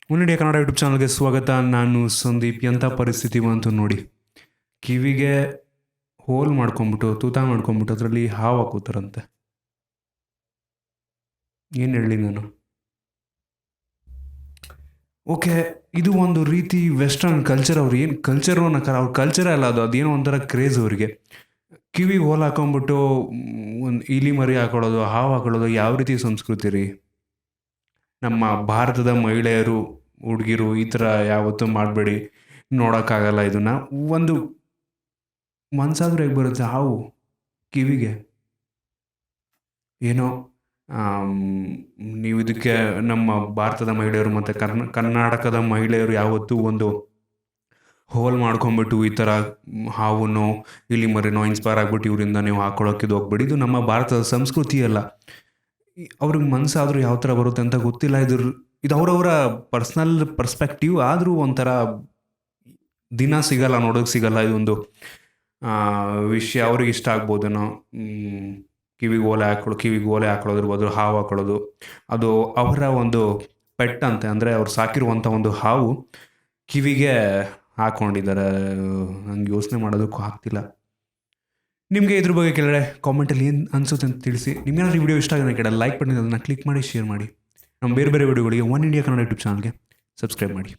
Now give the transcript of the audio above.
One India Kannada YouTube ಚಾನಲ್ಗೆ ಸ್ವಾಗತ. ನಾನು ಸಂದೀಪ್. ಎಂಥ ಪರಿಸ್ಥಿತಿ ಬಂತು ನೋಡಿ. ಕಿವಿಗೆ ಹೋಲ್ ಮಾಡ್ಕೊಂಬಿಟ್ಟು ತೂತ ಮಾಡ್ಕೊಂಬಿಟ್ಟು ಅದರಲ್ಲಿ ಹಾವು ಹಾಕೋತಾರಂತೆ. ಏನು ಹೇಳಿ ನಾನು. ಓಕೆ, ಇದು ಒಂದು ರೀತಿ ವೆಸ್ಟರ್ನ್ ಕಲ್ಚರ್. ಅವ್ರು ಏನು ಕಲ್ಚರು ಅನ್ನೋಕ್ಕಾರ, ಅವ್ರ ಕಲ್ಚರೇ ಅಲ್ಲ ಅದು. ಅದೇನೋ ಒಂಥರ ಕ್ರೇಜ್ ಅವರಿಗೆ. ಕಿವಿಗೆ ಹೋಲ್ ಹಾಕೊಂಬಿಟ್ಟು ಒಂದು ಇಲಿ ಮರಿ ಹಾಕೊಳ್ಳೋದು, ಹಾವು ಹಾಕೊಳ್ಳೋದು ಯಾವ ರೀತಿ ಸಂಸ್ಕೃತಿ ರೀ. ನಮ್ಮ ಭಾರತದ ಮಹಿಳೆಯರು, ಹುಡುಗಿರು ಈ ಥರ ಯಾವತ್ತೂ ಮಾಡಬೇಡಿ. ನೋಡೋಕ್ಕಾಗಲ್ಲ ಇದನ್ನು. ಒಂದು ಮನ್ಸಾದ್ರೂ ಹೇಗೆ ಬರುತ್ತೆ ಹಾವು ಕಿವಿಗೆ. ಏನೋ ನೀವು ಇದಕ್ಕೆ ನಮ್ಮ ಭಾರತದ ಮಹಿಳೆಯರು ಮತ್ತು ಕರ್ನಾಟಕದ ಮಹಿಳೆಯರು ಯಾವತ್ತೂ ಒಂದು ಹೋಲ್ ಮಾಡ್ಕೊಂಬಿಟ್ಟು ಈ ಥರ ಹಾವನ್ನು ಇಲಿ ಮರಿನೋ ಇನ್ಸ್ಪೈರ್ ಆಗಿಬಿಟ್ಟು ಇವರಿಂದ ನೀವು ಹಾಕೊಳ್ಳೋಕ್ಕಿದು ಹೋಗ್ಬೇಡಿ. ಇದು ನಮ್ಮ ಭಾರತದ ಸಂಸ್ಕೃತಿ ಅಲ್ಲ. ಅವ್ರಿಗೆ ಮನಸ್ಸಾದರೂ ಯಾವ ಥರ ಬರುತ್ತೆ ಅಂತ ಗೊತ್ತಿಲ್ಲ. ಇದು ಅವರವರ ಪರ್ಸ್ನಲ್ ಪರ್ಸ್ಪೆಕ್ಟಿವ್. ಆದರೂ ಒಂಥರ ದಿನ ಸಿಗಲ್ಲ, ನೋಡೋಕೆ ಸಿಗಲ್ಲ. ಇದೊಂದು ವಿಷಯ ಅವ್ರಿಗೆ ಇಷ್ಟ ಆಗ್ಬೋದೇನೋ. ಕಿವಿಗೆ ಓಲೆ ಹಾಕೊಳ್ಳೋದ್ರ ಬದಲು ಹಾವು ಹಾಕೊಳ್ಳೋದು, ಅದು ಅವರ ಒಂದು ಪೆಟ್ ಅಂತೆ. ಅಂದರೆ ಅವ್ರು ಸಾಕಿರುವಂಥ ಒಂದು ಹಾವು ಕಿವಿಗೆ ಹಾಕ್ಕೊಂಡಿದ್ದಾರೆ. ನಂಗೆ ಯೋಚನೆ ಮಾಡೋದಕ್ಕೂ ಆಗ್ತಿಲ್ಲ. ನಿಮಗೆ ಇದ್ರ ಬಗ್ಗೆ ಕೆಳಗಡೆ ಕಾಮೆಂಟಲ್ಲಿ ಏನು ಅನಿಸುತ್ತೆ ಅಂತ ತಿಳಿಸಿ. ನಿಮ್ಗೇನಾದ್ರೂ ವಿಡಿಯೋ ಇಷ್ಟ ಆಗಿದೆ ಕೆಳಗಡೆ ಲೈಕ್ ಬಟನ್ ಅದನ್ನು ಕ್ಲಿಕ್ ಮಾಡಿ, ಶೇರ್ ಮಾಡಿ. ನಮ್ಮ ಬೇರೆ ಬೇರೆ ವಿಡಿಯೋಗಳಿಗೆ ಒನ್ ಇಂಡಿಯಾ ಕನ್ನಡ ಯೂಟ್ಯೂಬ್ ಚಾನಲ್ಗೆ ಸಬ್ಸ್ಕ್ರೈಬ್ ಮಾಡಿ.